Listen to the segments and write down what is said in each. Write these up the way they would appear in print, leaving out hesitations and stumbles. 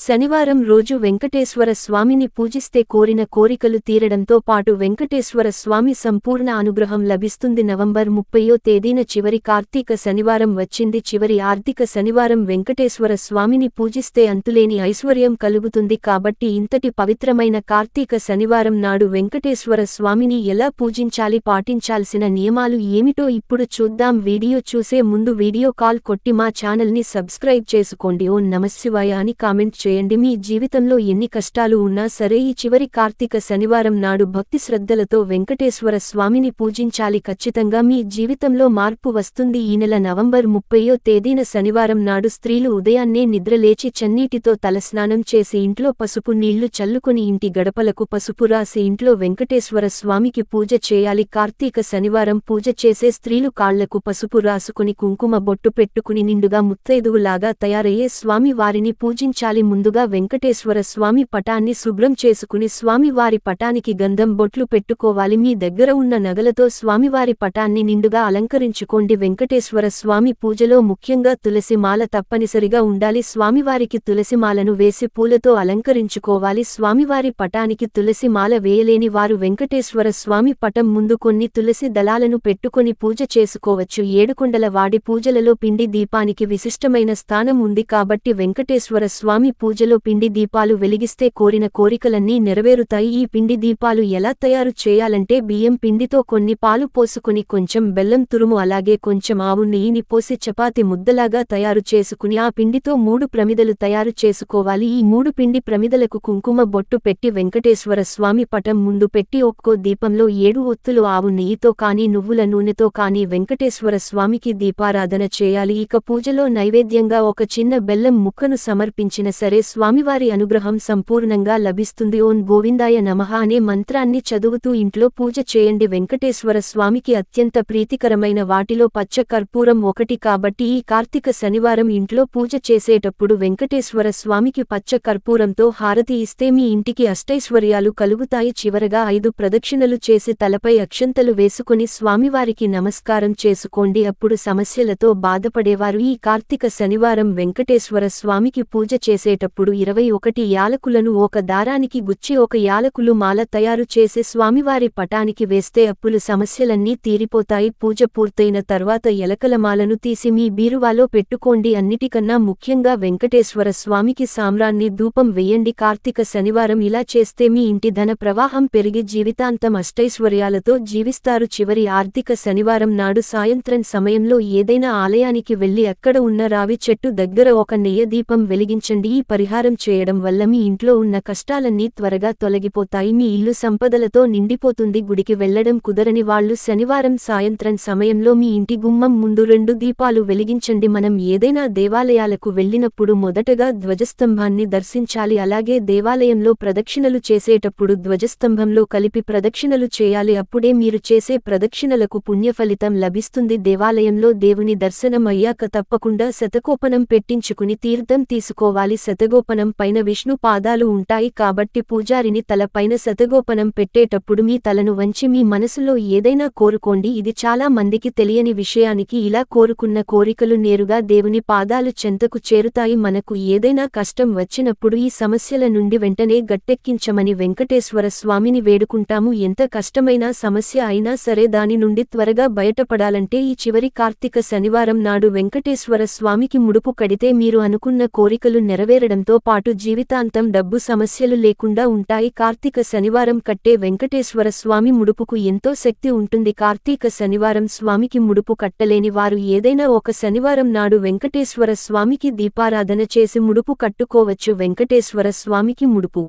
శనివారం రోజు వెంకటేశ్వర స్వామిని పూజిస్తే కోరిన కోరికలు తీరడంతో పాటు వెంకటేశ్వర స్వామి సంపూర్ణ అనుగ్రహం లభిస్తుంది. నవంబర్ 30వ తేదీన చివరి కార్తీక శనివారం వచ్చింది. చివరి ఆర్థిక శనివారం వెంకటేశ్వర స్వామిని పూజిస్తే అంతులేని ఐశ్వర్యం కలుగుతుంది. కాబట్టి ఇంతటి పవిత్రమైన కార్తీక శనివారం నాడు వెంకటేశ్వర స్వామిని ఎలా పూజించాలి, పాటించాల్సిన నియమాలు ఏమిటో ఇప్పుడు చూద్దాం. వీడియో చూసే ముందు వీడియో కాల్ కొట్టి మా ఛానల్ని సబ్స్క్రైబ్ చేసుకోండి. ఓం నమఃశివాయ అని కామెంట్ చేయండి. మీ జీవితంలో ఎన్ని కష్టాలు ఉన్నా సరే ఈ చివరి కార్తీక శనివారం నాడు భక్తి శ్రద్ధలతో వెంకటేశ్వర స్వామిని పూజించాలి. ఖచ్చితంగా మీ జీవితంలో మార్పు వస్తుంది. ఈ నెల నవంబర్ 30వ తేదీన శనివారం నాడు స్త్రీలు ఉదయాన్నే నిద్రలేచి చన్నీటితో తలస్నానం చేసి ఇంట్లో పసుపు నీళ్లు చల్లుకొని ఇంటి గడపలకు పసుపు రాసి ఇంట్లో వెంకటేశ్వర స్వామికి పూజ చేయాలి. కార్తీక శనివారం పూజ చేసే స్త్రీలు కాళ్లకు పసుపు రాసుకుని కుంకుమ బొట్టు పెట్టుకుని నిండుగా ముత్తైదువులాగా తయారయ్యే స్వామి వారిని పూజించాలి. ముందుగా వెంకటేశ్వర స్వామి పటాన్ని శుభ్రం చేసుకుని స్వామివారి పటానికి గంధం బొట్లు పెట్టుకోవాలి. మీ దగ్గర ఉన్న నగలతో స్వామివారి పటాన్ని నిండుగా అలంకరించుకోండి. వెంకటేశ్వర స్వామి పూజలో ముఖ్యంగా తులసి మాల తప్పనిసరిగా ఉండాలి. స్వామివారికి తులసి మాలను వేసి పూలతో అలంకరించుకోవాలి. స్వామివారి పటానికి తులసి మాల వేయలేని వారు వెంకటేశ్వర స్వామి పటం ముందు కొన్ని తులసి దళాలను పెట్టుకొని పూజ చేసుకోవచ్చు. ఏడుకొండల వాడి పూజలలో పిండి దీపానికి విశిష్టమైన స్థానం ఉంది కాబట్టి వెంకటేశ్వర స్వామి పూజలో పిండి దీపాలు వెలిగిస్తే కోరిన కోరికలన్నీ నెరవేరుతాయి. ఈ పిండి దీపాలు ఎలా తయారు చేయాలంటే బియ్యం పిండితో కొన్ని పాలు పోసుకుని కొంచెం బెల్లం తురుము అలాగే కొంచెం ఆవు నెయ్యిని పోసి చపాతి ముద్దలాగా తయారు చేసుకుని ఆ పిండితో 3 ప్రమిదలు తయారు చేసుకోవాలి. ఈ 3 పిండి ప్రమిదలకు కుంకుమ బొట్టు పెట్టి వెంకటేశ్వర స్వామి పటం ముందు పెట్టి ఒక్కో దీపంలో 7 ఒత్తులు ఆవు నెయ్యితో కానీ నువ్వుల నూనెతో కానీ వెంకటేశ్వర స్వామికి దీపారాధన చేయాలి. ఇక పూజలో నైవేద్యంగా ఒక చిన్న బెల్లం ముక్కను సమర్పించిన సరే స్వామివారి అనుగ్రహం సంపూర్ణంగా లభిస్తుంది. ఓం గోవిందాయ నమః అనే మంత్రాన్ని చదువుతూ ఇంట్లో పూజ చేయండి. వెంకటేశ్వర స్వామికి అత్యంత ప్రీతికరమైన వాటిలో పచ్చ కర్పూరం ఒకటి కాబట్టి ఈ కార్తీక శనివారం ఇంట్లో పూజ చేసేటప్పుడు వెంకటేశ్వర స్వామికి పచ్చ కర్పూరంతో హారతి ఇస్తే మీ ఇంటికి అష్టైశ్వర్యాలు కలుగుతాయి. చివరగా 5 ప్రదక్షిణలు చేసి తలపై అక్షంతలు వేసుకుని స్వామివారికి నమస్కారం చేసుకోండి. అప్పుడు సమస్యలతో బాధపడేవారు ఈ కార్తీక శనివారం వెంకటేశ్వర స్వామికి పూజ చేసేటప్పుడు 21 యాలకులను ఒక దారానికి గుచ్చి ఒక యాలకులు మాల తయారు చేసి స్వామివారి పటానికి వేస్తే అప్పులు సమస్యలన్నీ తీరిపోతాయి. పూజ పూర్తయిన తర్వాత ఎలకల మాలను తీసి మీ బీరువాలో పెట్టుకోండి. అన్నిటికన్నా ముఖ్యంగా వెంకటేశ్వర స్వామికి సాంబ్రాణి ధూపం వెయ్యండి. కార్తీక శనివారం ఇలా చేస్తే మీ ఇంటి ధన ప్రవాహం పెరిగి జీవితాంతం అష్టైశ్వర్యాలతో జీవిస్తారు. చివరి ఆర్థిక శనివారం నాడు సాయంత్రం సమయంలో ఏదైనా ఆలయానికి వెళ్లి అక్కడ ఉన్న రావి చెట్టు దగ్గర ఒక నెయ్యి దీపం వెలిగించండి. ఈ పరిహారం చేయడం వల్ల మీ ఇంట్లో ఉన్న కష్టాలన్నీ త్వరగా తొలగిపోతాయి. మీ ఇల్లు సంపదలతో నిండిపోతుంది. గుడికి వెళ్లడం కుదరని వాళ్లు శనివారం సాయంత్రం సమయంలో మీ ఇంటి గుమ్మం ముందు 2 దీపాలు వెలిగించండి. మనం ఏదైనా దేవాలయాలకు వెళ్లినప్పుడు మొదటగా ధ్వజస్తంభాన్ని దర్శించాలి. అలాగే దేవాలయంలో ప్రదక్షిణలు చేసేటప్పుడు ధ్వజస్తంభంలో కలిపి ప్రదక్షిణలు చేయాలి. అప్పుడే మీరు చేసే ప్రదక్షిణలకు పుణ్యఫలితం లభిస్తుంది. దేవాలయంలో దేవుని దర్శనం అయ్యాక తప్పకుండా శతకోపనం పెట్టించుకుని తీర్థం తీసుకోవాలి. శతగోపనం పైన విష్ణు పాదాలు ఉంటాయి కాబట్టి పూజారిని తల పైన శతగోపనం పెట్టేటప్పుడు మీ తలను వంచి మీ మనసులో ఏదైనా కోరుకోండి. ఇది చాలా మందికి తెలియని విషయానికి ఇలా కోరుకున్న కోరికలు నేరుగా దేవుని పాదాలు చెంతకు చేరుతాయి. మనకు ఏదైనా కష్టం వచ్చినప్పుడు ఈ సమస్యల నుండి వెంటనే గట్టెక్కించమని వెంకటేశ్వర స్వామిని వేడుకుంటాము. ఎంత కష్టమైన సమస్య అయినా సరే దాని నుండి త్వరగా బయటపడాలంటే ఈ చివరి కార్తీక శనివారం నాడు వెంకటేశ్వర స్వామికి ముడుపు కడితే మీరు అనుకున్న కోరికలు నెరవేరడంతో పాటు జీవితాంతం డబ్బు సమస్యలు లేకుండా ఉంటాయి. కార్తీక శనివారం కట్టే వెంకటేశ్వర స్వామి ముడుపుకు ఎంతో శక్తి ఉంటుంది. కార్తీక శనివారం స్వామికి ముడుపు కట్టలేని వారు ఏదైనా ఒక శనివారం నాడు వెంకటేశ్వర స్వామికి దీపారాధన చేసి ముడుపు కట్టుకోవచ్చు. వెంకటేశ్వర స్వామికి ముడుపు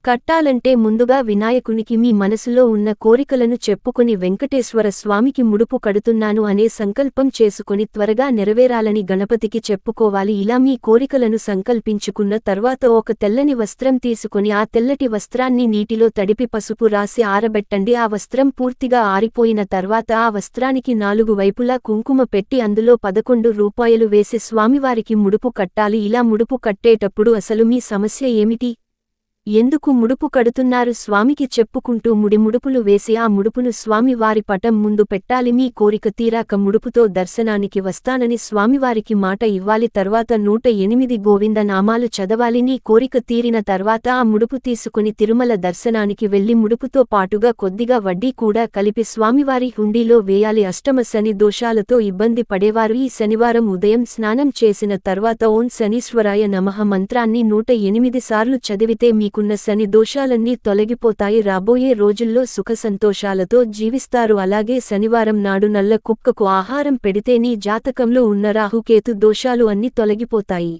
కట్టాలంటే ముందుగా వినాయకునికి మీ మనసులో ఉన్న కోరికలను చెప్పుకొని వెంకటేశ్వర స్వామికి ముడుపు కడుతున్నాను అనే సంకల్పం చేసుకుని త్వరగా నెరవేరాలని గణపతికి చెప్పుకోవాలి. ఇలా మీ కోరికలను సంకల్పించుకున్న తర్వాత ఒక తెల్లని వస్త్రం తీసుకుని ఆ తెల్లటి వస్త్రాన్ని నీటిలో తడిపి పసుపు రాసి ఆరబెట్టండి. ఆ వస్త్రం పూర్తిగా ఆరిపోయిన తర్వాత ఆ వస్త్రానికి 4 వైపులా కుంకుమ పెట్టి అందులో 11 రూపాయలు వేసి స్వామివారికి ముడుపు కట్టాలి. ఇలా ముడుపు కట్టేటప్పుడు అసలు మీ సమస్య ఏమిటి, ఎందుకు ముడుపు కడుతున్నారు స్వామికి చెప్పుకుంటూ ముడుపులు వేసి ఆ ముడుపును స్వామి వారి పటం ముందు పెట్టాలి. మీ కోరిక తీరాక ముడుపుతో దర్శనానికి వస్తానని స్వామివారికి మాట ఇవ్వాలి. తర్వాత 108 గోవింద నామాలు చదవాలి. నీ కోరిక తీరిన తర్వాత ఆ ముడుపు తీసుకుని తిరుమల దర్శనానికి వెళ్లి ముడుపుతో పాటుగా కొద్దిగా వడ్డీ కూడా కలిపి స్వామివారి హుండీలో వేయాలి. అష్టమ శని దోషాలతో ఇబ్బంది పడేవారు ఈ శనివారం ఉదయం స్నానం చేసిన తర్వాత ఓం శనీశ్వరాయ నమః మంత్రాన్ని 108 సార్లు చదివితే మీకున్న శని దోషాలన్నీ తొలగిపోతాయి. రాబోయే రోజుల్లో సుఖ సంతోషాలతో జీవిస్తారు. అలాగే శనివారం నాడు నల్ల కుక్కకు ఆహారం పెడితే నీ జాతకంలో ఉన్న రాహుకేతు దోషాలు అన్నీ తొలగిపోతాయి.